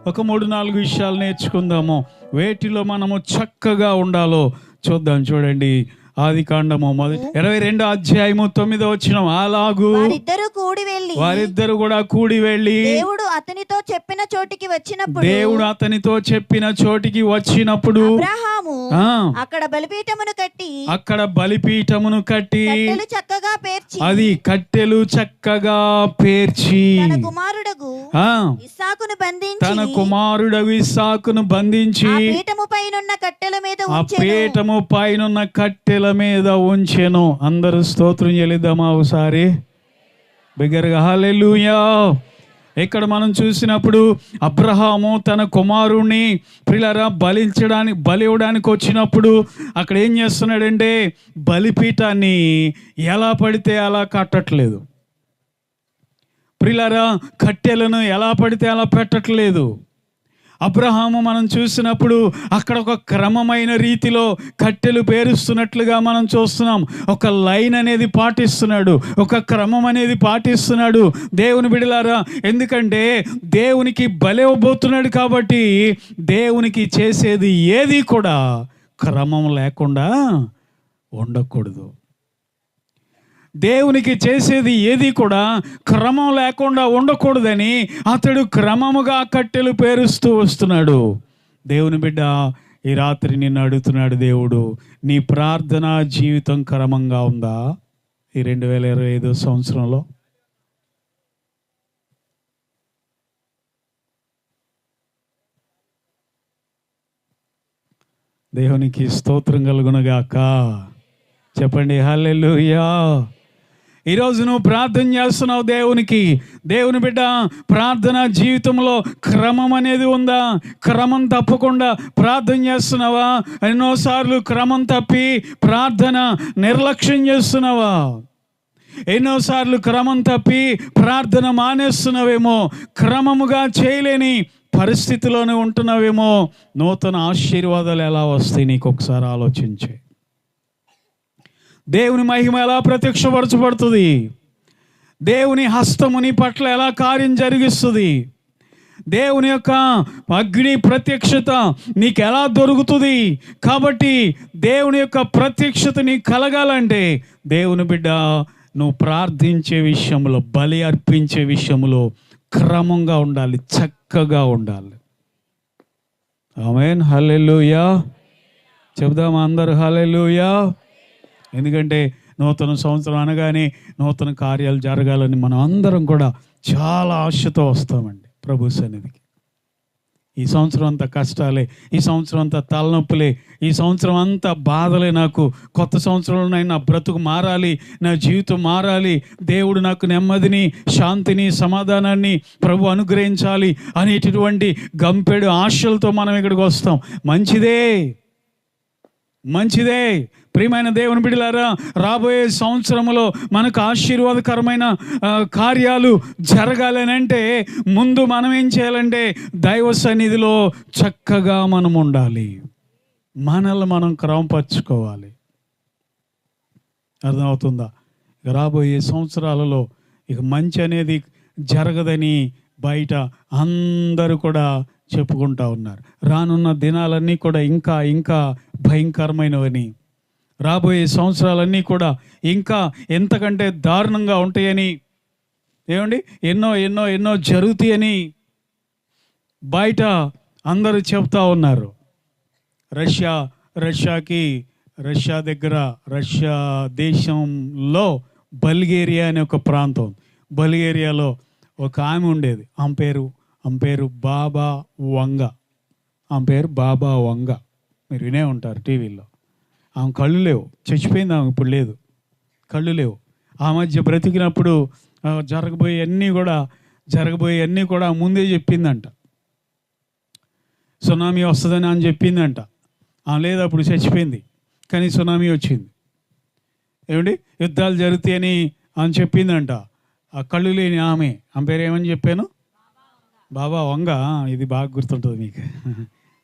ఒక 3-4 విషయాలు నేర్చుకుందాము. వేటిలో మనము చక్కగా ఉండాలో చూద్దాం. చూడండి, ఆదికాండము 22వ అధ్యాయము 9వ వచనం. అలాగూ వారిద్దరు కూడా కూడి వెళ్ళి దేవుడు అతనితో చెప్పిన చోటికి వచ్చినప్పుడు అబ్రహాము అక్కడ బలిపీఠమును కట్టి అది కట్టెలు చక్కగా పేర్చి తన కుమారుడగు ఇస్సాకును బంధించి ఆ పీఠము పైనున్న కట్టెల మీద ఉంచెను. అందరూ స్తోత్రం చెల్లిద్దామా ఒకసారి బిగ్గరగా హల్లెలూయా. ఇక్కడ మనం చూసినప్పుడు అబ్రహాము తన కుమారుణ్ణి బలి ఇవ్వడానికి వచ్చినప్పుడు అక్కడ ఏం చేస్తున్నాడంటే బలిపీఠాన్ని ఎలా పడితే అలా కట్టట్లేదు. కట్టెలను ఎలా పడితే అలా పెట్టట్లేదు. అబ్రహాము మనం చూసినప్పుడు అక్కడ ఒక క్రమమైన రీతిలో కట్టెలు పేరుస్తున్నట్లుగా మనం చూస్తున్నాం. ఒక లైన్ అనేది పాటిస్తున్నాడు, ఒక క్రమం అనేది పాటిస్తున్నాడు. దేవుని బిడ్డలారా, ఎందుకంటే దేవునికి బలి ఇవ్వబోతున్నాడు కాబట్టి దేవునికి చేసేది ఏది కూడా క్రమం లేకుండా ఉండకూడదు. దేవునికి చేసేది ఏది కూడా క్రమం లేకుండా ఉండకూడదని అతడు క్రమముగా కట్టెలు పేరుస్తూ వస్తున్నాడు. దేవుని బిడ్డ, ఈ రాత్రి నిన్ను అడుగుతున్నాడు దేవుడు, నీ ప్రార్థనా జీవితం క్రమంగా ఉందా? ఈ 2025 సంవత్సరంలో దేవునికి స్తోత్రం కలుగునుగాక. చెప్పండి హల్లెలూయా. ఈరోజు నువ్వు ప్రార్థన చేస్తున్నావు దేవునికి. దేవుని బిడ్డ, ప్రార్థన జీవితంలో క్రమం అనేది ఉందా? క్రమం తప్పకుండా ప్రార్థన చేస్తున్నావా? ఎన్నోసార్లు క్రమం తప్పి ప్రార్థన నిర్లక్ష్యం చేస్తున్నావా? ఎన్నోసార్లు క్రమం తప్పి ప్రార్థన మానేస్తున్నావేమో, క్రమముగా చేయలేని పరిస్థితిలోనే ఉంటున్నావేమో. నూతన ఆశీర్వాదాలు ఎలా వస్తాయి నీకు ఒకసారి ఆలోచించే. దేవుని మహిమ ఎలా ప్రత్యక్షపరచబడుతుంది? దేవుని హస్తము నీ పట్ల ఎలా కార్యం జరిగిస్తుంది? దేవుని యొక్క అగ్ని ప్రత్యక్షత నీకు ఎలా దొరుకుతుంది? కాబట్టి దేవుని యొక్క ప్రత్యక్షత నీకు కలగాలంటే దేవుని బిడ్డ, నువ్వు ప్రార్థించే విషయంలో, బలి అర్పించే విషయంలో క్రమంగా ఉండాలి, చక్కగా ఉండాలి. ఆమేన్, హల్లెలూయా. చెబుదామా అందరూ హల్లెలూయా. ఎందుకంటే నూతన సంవత్సరం అనగానే నూతన కార్యాలు జరగాలని మనం అందరం కూడా చాలా ఆశతో వస్తామండి ప్రభు సన్నిధికి. ఈ సంవత్సరం అంతా కష్టాలే, ఈ సంవత్సరం అంతా తలనొప్పులే, ఈ సంవత్సరం అంతా బాధలే. నాకు కొత్త సంవత్సరంలో నా బ్రతుకు మారాలి, నా జీవితం మారాలి, దేవుడు నాకు నెమ్మదిని, శాంతిని, సమాధానాన్ని ప్రభు అనుగ్రహించాలి అనేటటువంటి గంపెడు ఆశలతో మనం ఇక్కడికి వస్తాం. మంచిదే ప్రియమైన దేవుని బిడ్డలారా. రాబోయే సంవత్సరంలో మనకు ఆశీర్వాదకరమైన కార్యాలు జరగాలని అంటే ముందు మనం ఏం చేయాలంటే దైవ సన్నిధిలో చక్కగా మనం ఉండాలి, మనల్ని మనం క్రమపరచుకోవాలి. అర్థమవుతుందా? రాబోయే సంవత్సరాలలో ఇక మంచి అనేది జరగదని బయట అందరూ కూడా చెప్పుకుంటా ఉన్నారు. రానున్న దినాలన్నీ కూడా ఇంకా భయంకరమైనవని, రాబోయే సంవత్సరాలన్నీ కూడా ఇంకా ఎంతకంటే దారుణంగా ఉంటాయని, ఏమండి ఎన్నో జరుగుతాయని బయట అందరూ చెప్తా ఉన్నారు. రష్యా దగ్గర, రష్యా దేశంలో బల్గేరియా అనే ఒక ప్రాంతం, బల్గేరియాలో ఒక ఆమె ఉండేది. ఆమె పేరు బాబా వంగ. మీరు వినే ఉంటారు టీవీలో. ఆమె కళ్ళు లేవు, చచ్చిపోయింది. ఆమె ఇప్పుడు లేదు, కళ్ళు లేవు. ఆ మధ్య బ్రతికినప్పుడు జరగబోయే అన్నీ కూడా ముందే చెప్పిందంట. సునామీ వస్తుందని అని చెప్పిందంట. ఆమె లేదు, అప్పుడు చచ్చిపోయింది. కానీ సునామీ వచ్చింది. ఏమండి, యుద్ధాలు జరుగుతాయని అని చెప్పిందంట. ఆ కళ్ళు లేని ఆమె పేరు ఏమని చెప్పాను? బాబా వంగ. ఇది బాగా గుర్తుంటుంది మీకు,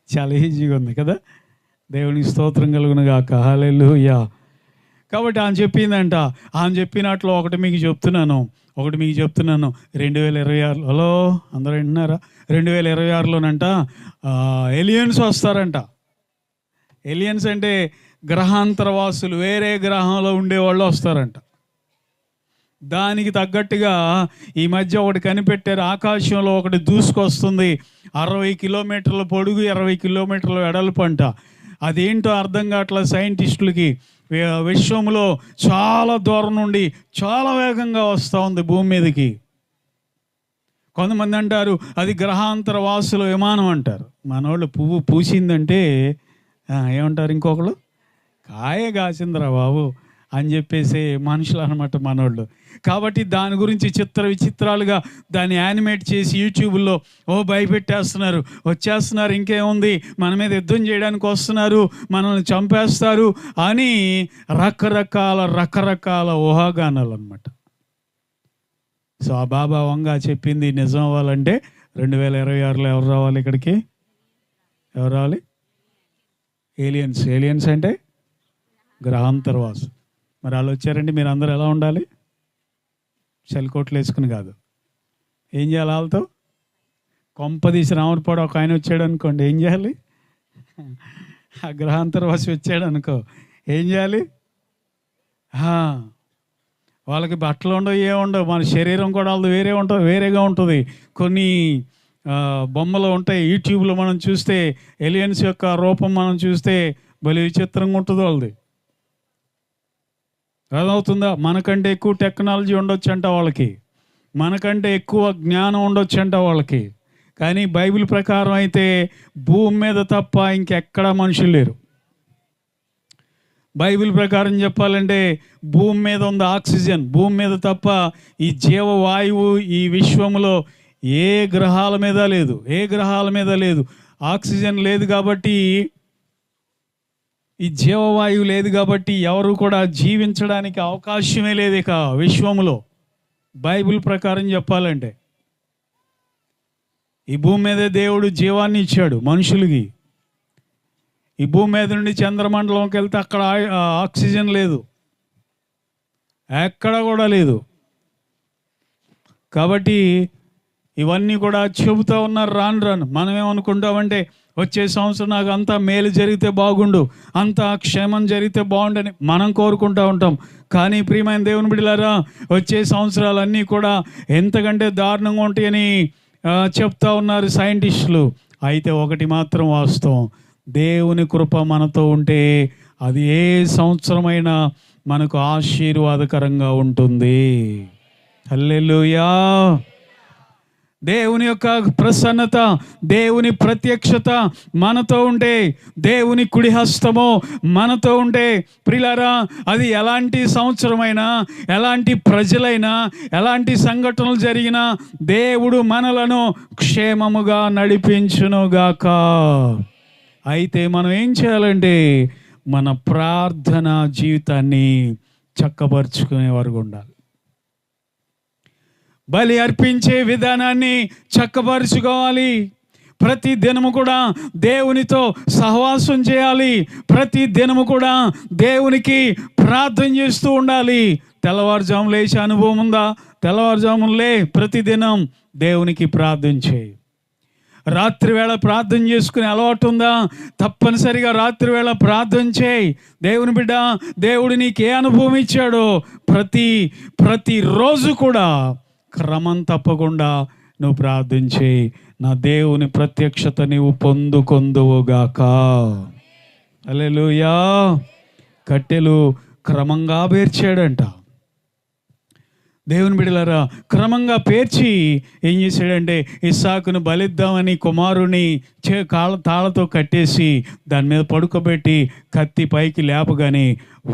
చాలా ఈజీగా ఉంది కదా. దేవునికి స్తోత్రం కలుగునుగాక. హల్లెలూయా. కాబట్టి ఆమె చెప్పిందంట. ఆమె చెప్పినట్లు ఒకటి మీకు చెప్తున్నాను. ఒకటి మీకు చెప్తున్నాను, 2026 హలో అందరూ వింటున్నారా? 2026లోనంట ఎలియన్స్ వస్తారంట. ఎలియన్స్ అంటే గ్రహాంతరవాసులు, వేరే గ్రహంలో ఉండేవాళ్ళు వస్తారంట. దానికి తగ్గట్టుగా ఈ మధ్య ఒకటి కనిపెట్టారు, ఆకాశంలో ఒకటి దూసుకొస్తుంది, 60 కిలోమీటర్ల పొడుగు, 20 కిలోమీటర్ల వెడల్పు అంట. అదేంటో అర్థం కావట్లేదు సైంటిస్టులకి. విశ్వంలో చాలా దూరం నుండి చాలా వేగంగా వస్తూ ఉంది భూమి మీదకి. కొంతమంది అంటారు అది గ్రహాంతర వాసుల విమానం అంటారు. మనోళ్ళు పువ్వు పూసిందంటే ఏమంటారు, ఇంకొకళ్ళు కాయే కాసిందిరా బాబు అని చెప్పేసి మనుషులు అనమాట మనోళ్ళు. కాబట్టి దాని గురించి చిత్ర విచిత్రాలుగా దాన్ని యానిమేట్ చేసి యూట్యూబ్లో భయపెట్టేస్తున్నారు, వచ్చేస్తున్నారు, ఇంకేముంది మన మీద యుద్ధం చేయడానికి వస్తున్నారు, మనల్ని చంపేస్తారు అని రకరకాల ఊహాగానాలు అనమాట. సో ఆ బాబా వంగా చెప్పింది నిజం అవ్వాలంటే 2026లో ఎవరు రావాలి ఇక్కడికి? ఎవరు రావాలి? ఏలియన్స్ అంటే గ్రహాంతరవాసు. మరి వాళ్ళు వచ్చారంటే మీరు అందరూ ఎలా ఉండాలి? సెల్కోట్లు వేసుకుని కాదు, ఏం చేయాలి? వాళ్ళతో కొంపదీసి రాముడిపాడు ఒక ఆయన వచ్చాడు అనుకోండి, ఏం చేయాలి? ఆ గ్రహాంతరవాసి వచ్చాడు అనుకో, ఏం చేయాలి? వాళ్ళకి బట్టలు ఉండవు, ఏముండవు, మన శరీరం కూడా వాళ్ళది వేరేగా ఉంటుంది. కొన్ని బొమ్మలు ఉంటాయి యూట్యూబ్లో మనం చూస్తే, ఎలియన్స్ యొక్క రూపం మనం చూస్తే భలే విచిత్రంగా ఉంటుంది వాళ్ళది. అర్థమవుతుందా? మనకంటే ఎక్కువ టెక్నాలజీ ఉండొచ్చు అంట వాళ్ళకి, మనకంటే ఎక్కువ జ్ఞానం ఉండొచ్చు అంట వాళ్ళకి. కానీ బైబిల్ ప్రకారం అయితే భూమి మీద తప్ప ఇంకెక్కడా మనుషులు లేరు. బైబిల్ ప్రకారం చెప్పాలంటే భూమి మీద ఉంది ఆక్సిజన్, భూమి మీద తప్ప ఈ జీవవాయువు ఈ విశ్వంలో ఏ గ్రహాల మీద లేదు. ఆక్సిజన్ లేదు కాబట్టి, ఈ జీవవాయువు లేదు కాబట్టి ఎవరు కూడా జీవించడానికి అవకాశమే లేదు ఇక విశ్వంలో. బైబిల్ ప్రకారం చెప్పాలంటే ఈ భూమి మీద దేవుడు జీవాన్ని ఇచ్చాడు మనుషులకి. ఈ భూమి మీద నుండి చంద్రమండలంకి వెళ్తే అక్కడ ఆక్సిజన్ లేదు, ఎక్కడ కూడా లేదు. కాబట్టి ఇవన్నీ కూడా చెబుతూ ఉన్నారు రాను. మనం ఏమనుకుంటామంటే వచ్చే సంవత్సరం నాకు అంతా మేలు జరిగితే బాగుండు, అంతా క్షేమం జరిగితే బాగుండని మనం కోరుకుంటూ ఉంటాం. కానీ ప్రియమైన దేవుని బిడ్డలారా, వచ్చే సంవత్సరాలన్నీ కూడా ఎంతకంటే దారుణంగా ఉంటాయని చెప్తా ఉన్నారు సైంటిస్టులు. అయితే ఒకటి మాత్రం వాస్తవం, దేవుని కృప మనతో ఉంటే అది ఏ సంవత్సరమైనా మనకు ఆశీర్వాదకరంగా ఉంటుంది. హల్లెలూయా. దేవుని యొక్క ప్రసన్నత, దేవుని ప్రత్యక్షత మనతో ఉంటే, దేవుని కుడి హస్తము మనతో ఉంటే ప్రియులారా, అది ఎలాంటి సంవత్సరమైనా, ఎలాంటి ప్రజలైనా, ఎలాంటి సంఘటనలు జరిగినా దేవుడు మనలను క్షేమముగా నడిపించునుగాక. అయితే మనం ఏం చేయాలంటే మన ప్రార్థన జీవితాన్ని చక్కపరుచుకునేవారు ఉండాలి. బలి అర్పించే విధానాన్ని చక్కపరుచుకోవాలి. ప్రతి దినము కూడా దేవునితో సహవాసం చేయాలి. ప్రతి దినము కూడా దేవునికి ప్రార్థన చేస్తూ ఉండాలి. తెల్లవారుజాము లేచే అనుభవం ఉందా? తెల్లవారుజాములే ప్రతిదినం దేవునికి ప్రార్థన చేయి. రాత్రి వేళ ప్రార్థన చేసుకునే అలవాటు ఉందా? తప్పనిసరిగా రాత్రి వేళ ప్రార్థన చేయి. దేవుని బిడ్డ, దేవుడు నీకు ఏ అనుభవం ఇచ్చాడో ప్రతిరోజు కూడా క్రమం తప్పకుండా నువ్వు ప్రార్థన చేయి. నా దేవుని ప్రత్యక్షత నీవు పొందుకొందువుగాక. హల్లెలూయా. కట్టెలు క్రమంగా పేర్చాడంట. దేవుని బిడ్డలారా, క్రమంగా పేర్చి ఏం చేశాడంటే ఇస్సాకును బలిద్దామని కుమారుని తాళతో కట్టేసి దాని మీద పడుకోబెట్టి కత్తి పైకి లేపగానే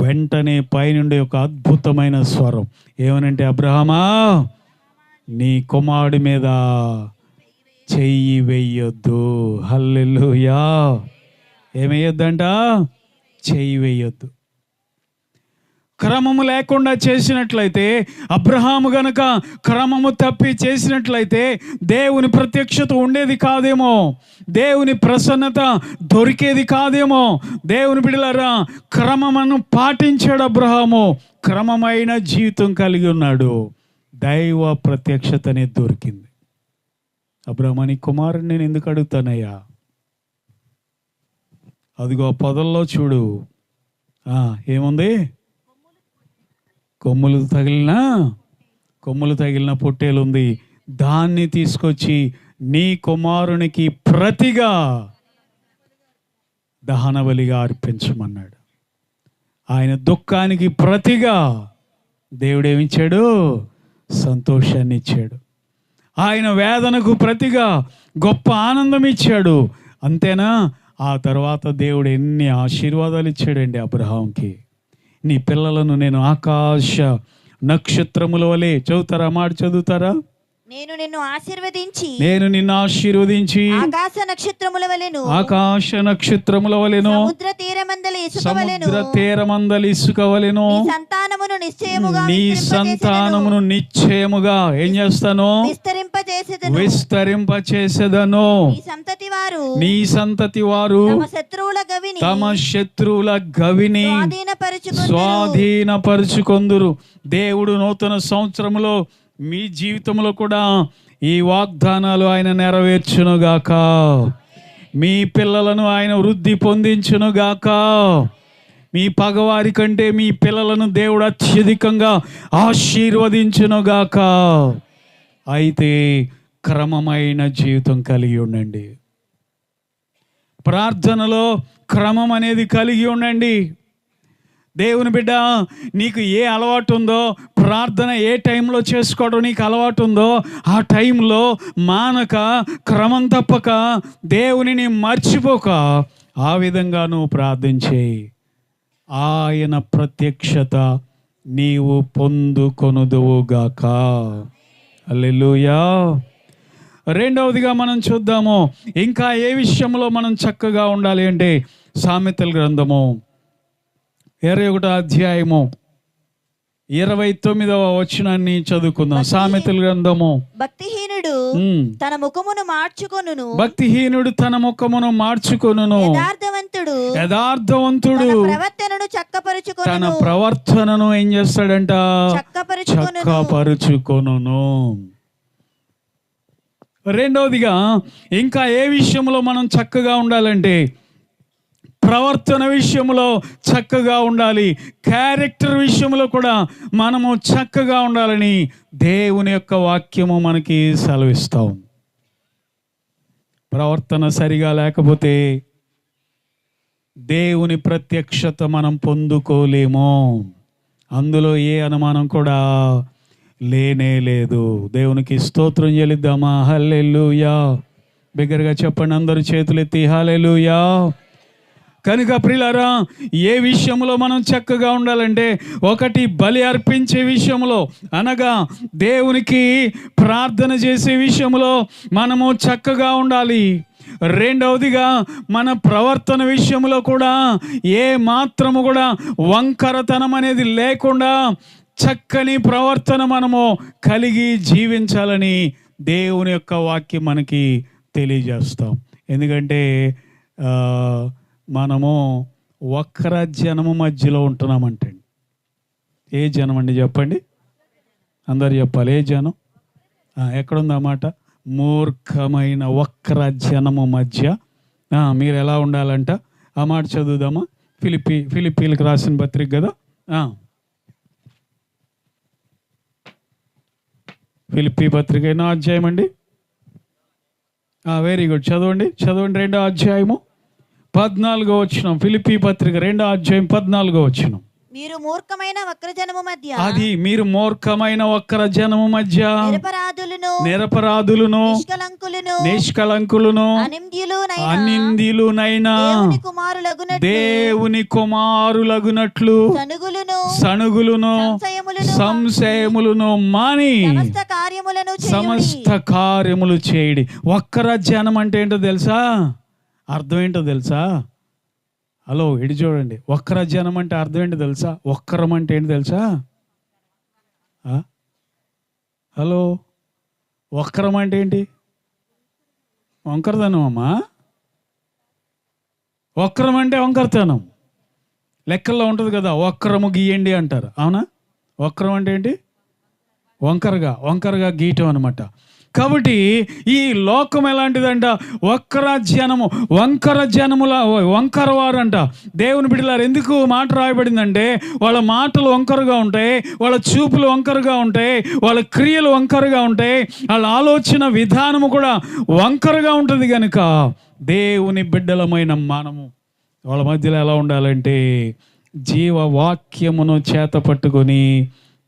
వెంటనే పైనుండి ఒక అద్భుతమైన స్వరం ఏమనంటే, అబ్రహామా నీ కుమారుడి మీద చెయ్యి వెయ్యొద్దు. హల్లెలూయా. ఏమేయొద్దంట? చెయ్యి వెయ్యొద్దు. క్రమము లేకుండా చేసినట్లయితే, అబ్రహాము గనక క్రమము తప్పి చేసినట్లయితే దేవుని ప్రత్యక్షత ఉండేది కాదేమో, దేవుని ప్రసన్నత దొరికేది కాదేమో. దేవుని బిడ్డలారా, క్రమమును పాటించాడు అబ్రహాము. క్రమమైన జీవితం కలిగి ఉన్నాడు. దైవ ప్రత్యక్షత అనేది దొరికింది. అబ్రహాము, నీ కుమారుని నేను ఎందుకు అడుగుతానయ్యా? అదిగో పొదల్లో చూడు, ఏముంది? కొమ్ములు తగిలిన పొట్టేలు ఉంది. దాన్ని తీసుకొచ్చి నీ కుమారునికి ప్రతిగా దహన బలిగా అర్పించమన్నాడు. ఆయన దుఃఖానికి ప్రతిగా దేవుడేమిచ్చాడు? సంతోషాన్ని ఇచ్చాడు. ఆయన వేదనకు ప్రతిగా గొప్ప ఆనందం ఇచ్చాడు. అంతేనా? ఆ తర్వాత దేవుడు ఎన్ని ఆశీర్వాదాలు ఇచ్చాడండి అబ్రహాంకి. నీ పిల్లలను నేను ఆకాశ నక్షత్రముల వలె, చదువుతారా? మాట చదువుతారా? నేను నిన్ను ఆశీర్వదించి ఆకాశ నక్షత్రముల వలెను సముద్ర తీరమందలి ఇసుక వలెను నీ సంతానమును నిశ్చయముగా ఏం చేస్తాను? విస్తరింపచేసేదను. నీ సంతతి వారు తమ శత్రువుల గవిని స్వాధీనపరుచుకొందురు. దేవుడు నూతన సంవత్సరములో మీ జీవితంలో కూడా ఈ వాగ్దానాలు ఆయన నెరవేర్చునుగాక. మీ పిల్లలను ఆయన వృద్ధి పొందించునుగాక. మీ పగవారి కంటే మీ పిల్లలను దేవుడు అత్యధికంగా ఆశీర్వదించునుగాక. అయితే క్రమమైన జీవితం కలిగి ఉండండి. ప్రార్థనలో క్రమం అనేది కలిగి ఉండండి. దేవుని బిడ్డ, నీకు ఏ అలవాటు ఉందో, ప్రార్థన ఏ టైంలో చేసుకోవడం నీకు అలవాటు ఉందో, ఆ టైంలో మానక, క్రమం తప్పక, దేవునిని మర్చిపోక ఆ విధంగా నువ్వు ప్రార్థించేయి. ఆయన ప్రత్యక్షత నీవు పొందుకొనుదువుగాక. హల్లెలూయా. రెండవదిగా మనం చూద్దాము, ఇంకా ఏ విషయంలో మనం చక్కగా ఉండాలి అంటే, సామెతల గ్రంథము 21వ అధ్యాయము 29వ వచనాన్ని చదువుకుందాం. సామెతల గ్రంథము. భక్తిహీనుడు తన ముఖమును మార్చుకొనును, యథార్థవంతుడు తన ప్రవర్తనను ఏం చేస్తాడంట? చక్కపరుచుకొనును. రెండవదిగా ఇంకా ఏ విషయంలో మనం చక్కగా ఉండాలంటే, ప్రవర్తన విషయంలో చక్కగా ఉండాలి. క్యారెక్టర్ విషయంలో కూడా మనము చక్కగా ఉండాలని దేవుని యొక్క వాక్యము మనకి సెలవిస్తాం. ప్రవర్తన సరిగా లేకపోతే దేవుని ప్రత్యక్షత మనం పొందుకోలేము. అందులో ఏ అనుమానం కూడా లేనే లేదు. దేవునికి స్తోత్రం చెల్లిద్దామా? హల్లెలూయా. బిగ్గరగా చెప్పండి అందరూ, చేతులెత్తి హల్లెలూయా. కనుక ప్రియులారా, ఏ విషయంలో మనం చక్కగా ఉండాలంటే, ఒకటి బలి అర్పించే విషయంలో, అనగా దేవునికి ప్రార్థన చేసే విషయంలో మనము చక్కగా ఉండాలి. రెండవదిగా మన ప్రవర్తన విషయంలో కూడా ఏ మాత్రము కూడా వంకరతనం అనేది లేకుండా చక్కని ప్రవర్తన మనము కలిగి జీవించాలని దేవుని యొక్క వాక్యం మనకి తెలియజేస్తాం. ఎందుకంటే మనము వక్ర జనము మధ్యలో ఉంటున్నామంటే, ఏ జనం అండి చెప్పండి? అందరు చెప్పాలి, ఏ జనం? ఎక్కడుందన్నమాట? మూర్ఖమైన వక్ర జనము మధ్య మీరు ఎలా ఉండాలంట? ఆ మాట చదువుదామా? ఫిలిప్పీలకు రాసిన పత్రిక కదా, ఫిలిప్పీ పత్రిక ఎన్నో అధ్యాయం అండి? వెరీ గుడ్, చదవండి 2వ అధ్యాయము 14వ వచనం. ఫిలిప్పీ పత్రిక 2వ అధ్యాయం 14వ వచనం. మీరు మూర్ఖమైన వక్రజనము మధ్య, అది మీరు మూర్ఖమైన వక్ర జనము మధ్య నిరపరాధులను నిష్కలంకులను అనింద్యులునైన దేవుని కుమారులగునట్లు సనుగులను సంశయములను మాని సమస్త కార్యములు చేయడి. వక్ర జనం అంటే ఏంటో తెలుసా? అర్థం ఏంటో తెలుసా? హలో, ఇటు చూడండి. వక్ర జనం అంటే అర్థం ఏంటో తెలుసా? వక్రం అంటే ఏంటి తెలుసా? హలో, వక్రం అంటే ఏంటి? వంకరతనం అమ్మా. వక్రం అంటే వంకరతనం. లెక్కల్లో ఉంటుంది కదా, వక్రము గీయండి అంటారు, అవునా? వక్రం అంటే ఏంటి? వంకరగా గీయటం అనమాట. కాబట్టి ఈ లోకం ఎలాంటిదంట? వంకర జనముల వంకర వారంట. దేవుని బిడ్డలారు, ఎందుకు మాట రాయబడిందంటే వాళ్ళ మాటలు వంకరగా ఉంటాయి, వాళ్ళ చూపులు వంకరగా ఉంటాయి, వాళ్ళ క్రియలు వంకరగా ఉంటాయి, వాళ్ళ ఆలోచన విధానము కూడా వంకరగా ఉంటుంది. కనుక దేవుని బిడ్డలమైన మనము వాళ్ళ మధ్యలో ఎలా ఉండాలంటే జీవవాక్యమును చేత పట్టుకొని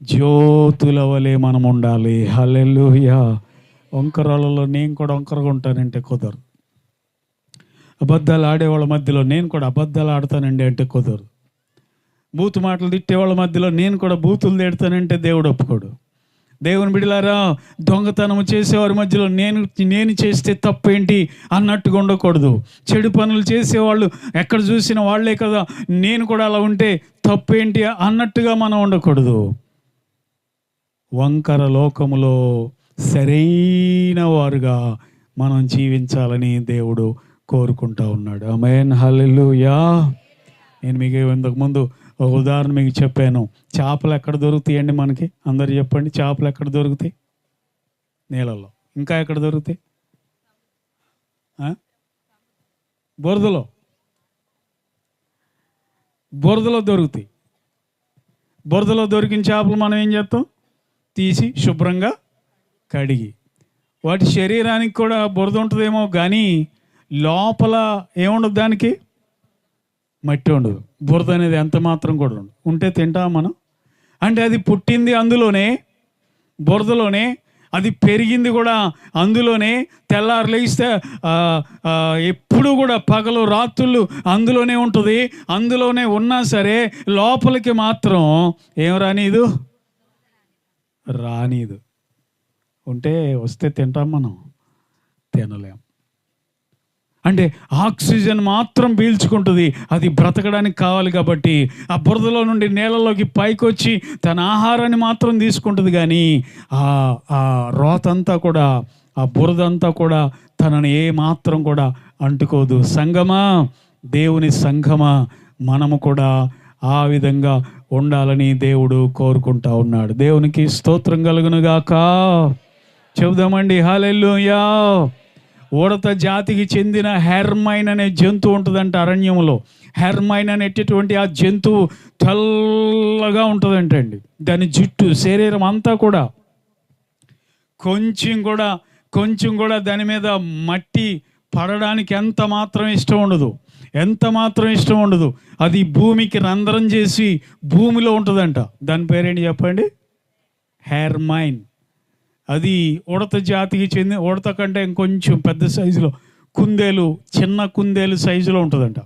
జ్యోతుల వలె మనం ఉండాలి. హల్లెలూయా. వంకరాలలో నేను కూడా వంకరగా ఉంటానంటే కుదరదు. అబద్ధాలు ఆడేవాళ్ళ మధ్యలో నేను కూడా అబద్ధాలు ఆడతానండి అంటే కుదరదు. బూతు మాటలు తిట్టేవాళ్ళ మధ్యలో నేను కూడా బూతులు తిడతానంటే దేవుడు ఒప్పుకోడు. దేవుని బిడ్డలారా, దొంగతనం చేసేవారి మధ్యలో నేను చేస్తే తప్పేంటి అన్నట్టుగా ఉండకూడదు. చెడు పనులు చేసేవాళ్ళు ఎక్కడ చూసిన వాళ్లే కదా, నేను కూడా అలా ఉంటే తప్పేంటి అన్నట్టుగా మనం ఉండకూడదు. వంకర లోకములో సరైన వారుగా మనం జీవించాలని దేవుడు కోరుకుంటా ఉన్నాడు. ఆమేన్, హల్లెలూయా. నేను మీకు ఇంతకుముందు ఒక ఉదాహరణ మీకు చెప్పాను. చేపలు ఎక్కడ దొరుకుతాయండి మనకి? అందరు చెప్పండి. చేపలు ఎక్కడ దొరుకుతాయి? నీళ్ళల్లో. ఇంకా ఎక్కడ దొరుకుతాయి? బురదలో దొరుకుతాయి. బురదలో దొరికిన చేపలు మనం ఏం చేస్తాం? తీసి శుభ్రంగా కడిగి, వాటి శరీరానికి కూడా బురద ఉంటుందేమో కానీ లోపల ఏముండదు, దానికి మట్టి ఉండదు. బురద అనేది ఎంత మాత్రం కూడా ఉండదు. ఉంటే తింటాం మనం. అంటే అది పుట్టింది అందులోనే, బురదలోనే, అది పెరిగింది కూడా అందులోనే. తెల్లారు లేస్తే ఎప్పుడు కూడా పగలు రాత్రులు అందులోనే ఉంటుంది. అందులోనే ఉన్నా సరే లోపలికి మాత్రం ఏం రానీదు. ఉంటే వస్తే తింటాం మనం, తినలేం. అంటే ఆక్సిజన్ మాత్రం పీల్చుకుంటుంది, అది బ్రతకడానికి కావాలి. కాబట్టి ఆ బురదలో నుండి నేలలోకి పైకి వచ్చి తన ఆహారాన్ని మాత్రం తీసుకుంటుంది. కానీ ఆ రోతంతా కూడా, ఆ బురదంతా కూడా తనని ఏ మాత్రం కూడా అంటుకోదు. సంగమా, దేవుని సంగమా, మనము కూడా ఆ విధంగా ఉండాలని దేవుడు కోరుకుంటా ఉన్నాడు. దేవునికి స్తోత్రం కలుగునుగాక. చెబుదామండి హల్లెలూయా. ఉడత జాతికి చెందిన హెర్మైన్ అనే జంతువు ఉంటుందంట అరణ్యంలో. హెర్మైన్ అనేటటువంటి ఆ జంతువు తెల్లగా ఉంటుందంటండి. దాని జుట్టు, శరీరం అంతా కూడా కొంచెం కూడా దాని మీద మట్టి పడడానికి ఎంత మాత్రం ఇష్టం ఉండదు. అది భూమికి రంధ్రం చేసి భూమిలో ఉంటుందంట. దాని పేరేంటి చెప్పండి? హెర్మైన్. అది ఉడత జాతికి చెందిన, ఉడత కంటే ఇంకొంచెం పెద్ద సైజులో చిన్న కుందేలు సైజులో ఉంటుందంట.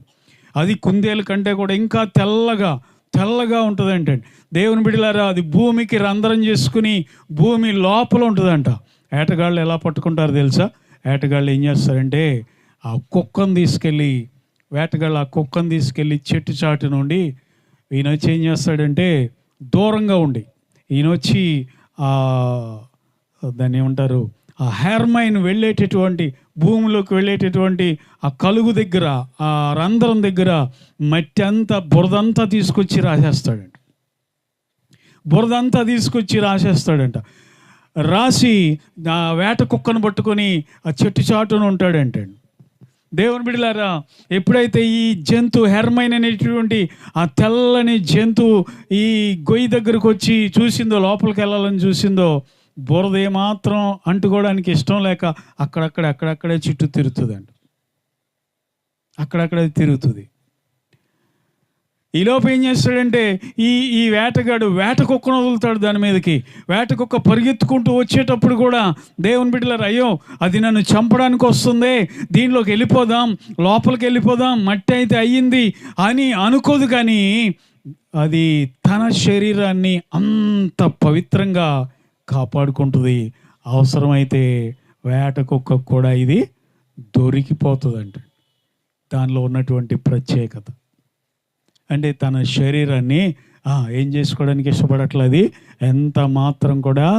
అది కుందేలు కంటే కూడా ఇంకా తెల్లగా ఉంటుందంట. దేవుని బిడ్డలారా, అది భూమికి రంధ్రం చేసుకుని భూమి లోపల ఉంటుందంట. ఏటగాళ్ళు ఎలా పట్టుకుంటారు తెలుసా? ఏటగాళ్ళు ఏం చేస్తారంటే వేటగాళ్ళు ఆ కుక్కను తీసుకెళ్ళి చెట్టు చాటు నుండి ఈయన వచ్చి ఏం చేస్తాడంటే దూరంగా ఉండి ఈయన వచ్చి దాన్ని ఏమంటారు, ఆ హెర్మైన్ భూమిలోకి వెళ్ళేటటువంటి ఆ కలుగు దగ్గర, ఆ రంధ్రం దగ్గర మట్టి అంతా బురదంతా తీసుకొచ్చి రాసేస్తాడంట. రాసి ఆ వేట కుక్కను పట్టుకొని ఆ చెట్టు చాటున ఉంటాడంటే. దేవుని బిడ్డలారా, ఎప్పుడైతే ఈ జంతువు హెర్మైన్ అనేటువంటి ఆ తెల్లని జంతువు ఈ గొయ్యి దగ్గరకు వచ్చి చూసిందో, లోపలికి వెళ్ళాలని చూసిందో, బురద ఏమాత్రం అంటుకోవడానికి ఇష్టం లేక అక్కడక్కడే చుట్టూ తిరుగుతుందండి. అక్కడక్కడే తిరుగుతుంది. ఈలోపు ఏం చేస్తాడంటే ఈ వేటగాడు వేట కుక్కను వదులుతాడు దాని మీదకి. వేట కుక్క పరిగెత్తుకుంటూ వచ్చేటప్పుడు కూడా దేవుని బిడ్డలారు, అయ్యో అది నన్ను చంపడానికి వస్తుంది, దీనిలోకి లోపలికి వెళ్ళిపోదాం, మట్టి అయితే అయ్యింది అని అనుకోదు. కానీ అది తన శరీరాన్ని అంత పవిత్రంగా కాపాడుకుంటుంది. అవసరమైతే వేట కుక్క కూడా ఇది దొరికిపోతుందంట. దానిలో ఉన్నటువంటి ప్రత్యేకత అంటే తన శరీరాన్ని ఏం చేసుకోవడానికి ఇష్టపడట్లేదు, ఎంత మాత్రం కూడా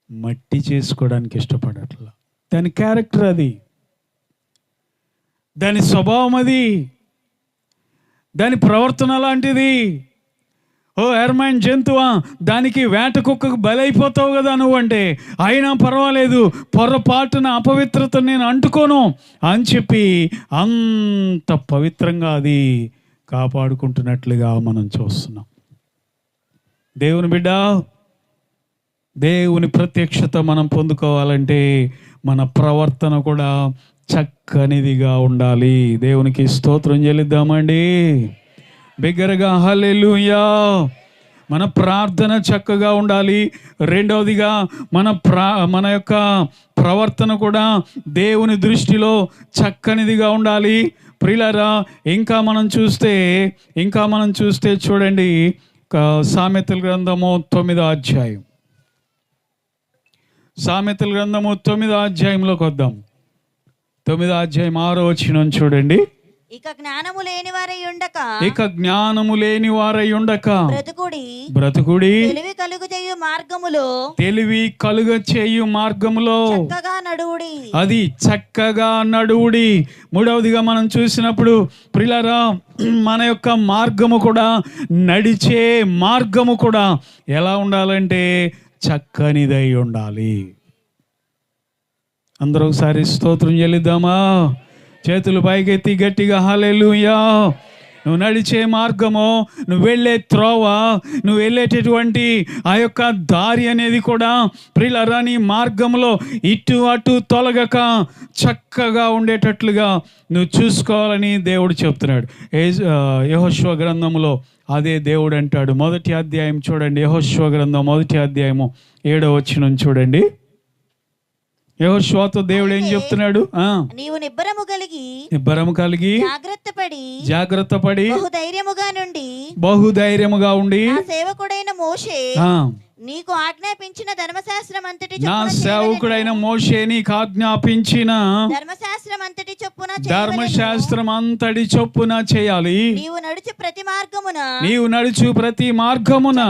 మట్టి చేసుకోవడానికి ఇష్టపడట్లా. దాని క్యారెక్టర్ అది, దాని స్వభావం అది, దాని ప్రవర్తన లాంటిది. ఓ ఎర్మైన్ జంతువా, దానికి వేట కుక్కకు బలైపోతావు కదా నువ్వు అంటే, అయినా పర్వాలేదు, పొరపాటున అపవిత్రత నేను అంటుకోను అని చెప్పి అంత పవిత్రంగా అది కాపాడుకుంటున్నట్లుగా మనం చూస్తున్నాం. దేవుని బిడ్డ, దేవుని ప్రత్యక్షత మనం పొందుకోవాలంటే మన ప్రవర్తన కూడా చక్కనిదిగా ఉండాలి. దేవునికి స్తోత్రం చెల్లిద్దామండి బిగ్గరగా. హల్లెలూయా. మన ప్రార్థన చక్కగా ఉండాలి. రెండవదిగా మన యొక్క ప్రవర్తన కూడా దేవుని దృష్టిలో చక్కనిదిగా ఉండాలి. ప్రియులారా, ఇంకా మనం చూస్తే చూడండి, సామెతల గ్రంథము 9వ అధ్యాయం. సామెతల గ్రంథము 9వ అధ్యాయంలోకి వద్దాం. 9వ అధ్యాయం 6వ వచనం చూడండి. ఇక జ్ఞానము లేని వారై ఉండక బ్రతుకుడి తెలివి కలుగ చేయు మార్గములో అది చక్కగా నడువుడి. మూడవదిగా మనం చూసినప్పుడు ప్రియులారా, మన యొక్క మార్గము కూడా, నడిచే మార్గము కూడా ఎలా ఉండాలంటే చక్కనిదై ఉండాలి. అందరూ ఒకసారి స్తోత్రం చెల్లిద్దామా? చేతులు పైకెత్తి గట్టిగా హల్లెలూయా. నువ్వు నడిచే మార్గము, నువ్వు వెళ్ళే త్రోవ, నువ్వు వెళ్ళేటటువంటి ఆ యొక్క దారి అనేది కూడా ప్రియులారా నీ మార్గంలో ఇటు అటు తొలగక చక్కగా ఉండేటట్లుగా నువ్వు చూసుకోవాలని దేవుడు చెప్తున్నాడు. యెహోషువ గ్రంథంలో అదే దేవుడు అంటాడు. 1వ అధ్యాయం చూడండి, యెహోషువ గ్రంథం 1వ అధ్యాయము 7వ వచనం చూడండి. యెహోషువతో దేవుడు ఏం చెప్తున్నాడు? నీవు నిబ్బరము కలిగి జాగ్రత్త పడి బహుధైర్యముగా ఉండి సేవకుడైన మోషే నీకు ఆజ్ఞాపించిన ధర్మశాస్త్రం అంతటి నా సేవకుడైన మోషే నీకు ఆజ్ఞాపించిన ధర్మశాస్త్రం అంతటి చొప్పున చేయాలి. నీవు నడుచు ప్రతి మార్గమున